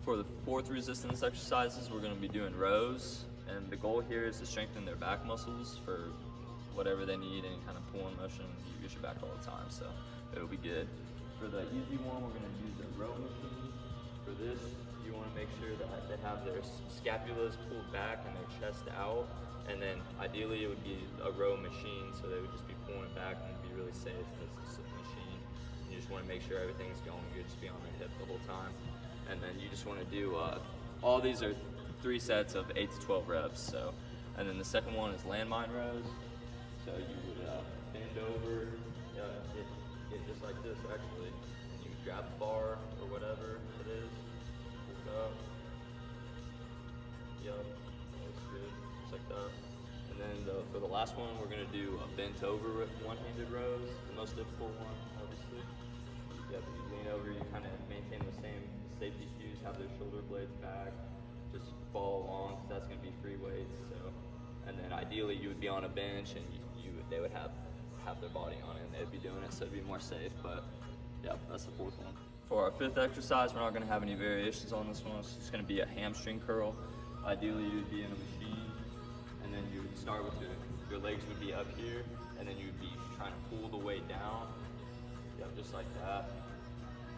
For the fourth resistance exercises, we're going to be doing rows, and the goal here is to strengthen their back muscles for whatever they need, any kind of pulling motion. You use your back all the time, so it'll be good. For the easy one, we're going to use the row machine. For this, you want to make sure that they have their scapulas pulled back and their chest out, and then ideally it would be a row machine, so they would just be pulling it back and it'd be really safe because it's a machine. You just want to make sure everything's going good, just be on their hip the whole time. And then you just want to do, all these are 3 sets of 8 to 12 reps. So, and then the second one is landmine rows. So you would bend over, get just like this actually. You grab the bar or whatever it is, lift up. Yup, looks good, just like that. And then for the last one, we're gonna do a bent over one-handed rows, the most difficult one, obviously. Yep, you lean over, you kind of maintain the same safety cues, have their shoulder blades back, just follow along, because that's going to be free weights. So, and then ideally you would be on a bench and they would have their body on it and they'd be doing it, so it'd be more safe. But yeah, that's the fourth one. For our fifth exercise, we're not going to have any variations on this one. It's just going to be a hamstring curl. Ideally you would be in a machine, and then you would start with your legs would be up here, and then you'd be trying to pull the weight down. Yeah, just like that.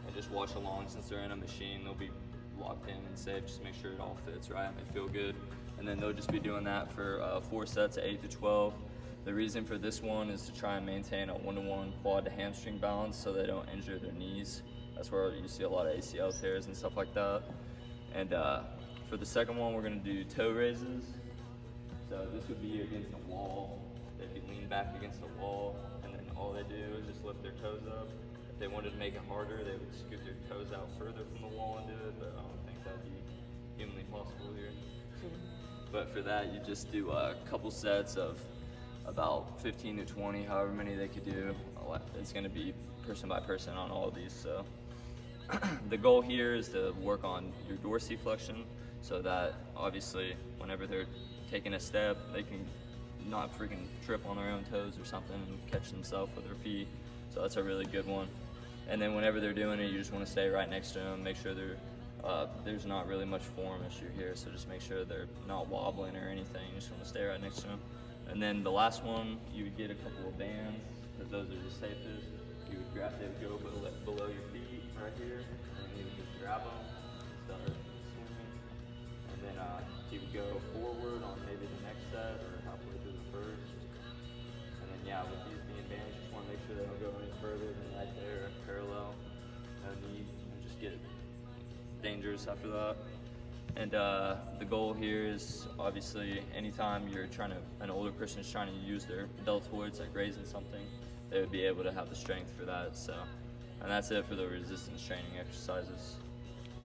And just watch along. Since they're in a machine, they'll be locked in and safe. Just make sure it all fits right and they feel good. And then they'll just be doing that for 4 sets of 8 to 12. The reason for this one is to try and maintain a 1-to-1 quad to hamstring balance so they don't injure their knees. That's where you see a lot of ACL tears and stuff like that. And for the second one, we're gonna do toe raises. So this would be against a wall. They'd be leaned back against the wall, and then all they do is just lift their toes up. If they wanted to make it harder, they would scoot their toes out further from the wall and do it, but I don't think that'd be humanly possible here. But for that, you just do a couple sets of about 15 to 20, however many they could do. It's gonna be person by person on all of these, so. The goal here is to work on your dorsiflexion so that obviously whenever they're taking a step, they can not freaking trip on their own toes or something and catch themselves with their feet. So that's a really good one. And then whenever they're doing it, you just want to stay right next to them, make sure there's not really much form issue here, so just make sure they're not wobbling or anything. You just want to stay right next to them. And then the last one, you would get a couple of bands, because those are the safest. You would grab, they would go below your feet right here, and you would just grab them and start swinging. And then you would go forward on maybe the next set or halfway through the first. And then yeah, with these being bands, you just want to make sure they don't go any further than right there, parallel, no knee, and just get dangerous after that. And the goal here is obviously anytime an older person is trying to use their deltoids, like raising something, they would be able to have the strength for that. So, and that's it for the resistance training exercises.